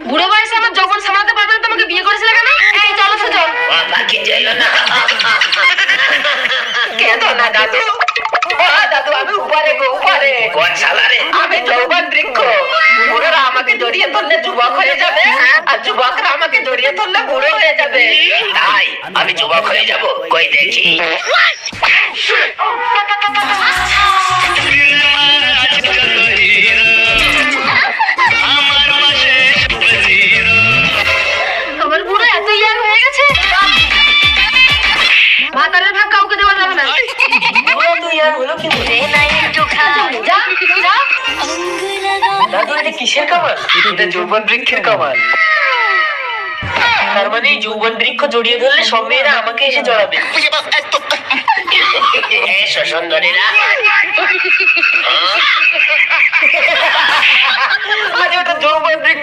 বুড়ো বয়সে আমার যখন সামলাতে পারবে না তোমাকে বিয়ে করেছিলে কেন? এই চলো তো চল। বাবা কি চাইল না কেঁদো না দাদু। দাদু আমি উপরে গো উপরে। কোন সালারে? আমি যৌবন বৃক্ষ। বুড়োরা আমাকে জড়িয়ে ধরলে যুবক হয়ে যাবে আর যুবকরা আমাকে জড়িয়ে ধরলে বুড়ো হয়ে যাবে। তাই আমি যুবক হয়ে যাব, কই দেখি। আমার বুড়ো এত ইয়াং হয়ে গেছে, ভাতারের ভাগ কাউকে দেওয়া যাবে না। বুড়ো তো ইয়ার হলো কিন্তু যা যা। দাদু এটা কিসের কামাল? এটা যৌবন বৃক্ষের কামাল। তার মানে যৌবন বৃক্ষ জড়িয়ে ধরলে সব মেয়েরা আমাকে এসে জড়াবে। এসো সুন্দরীরা। আরে ওটা যৌবন বৃক্ষ।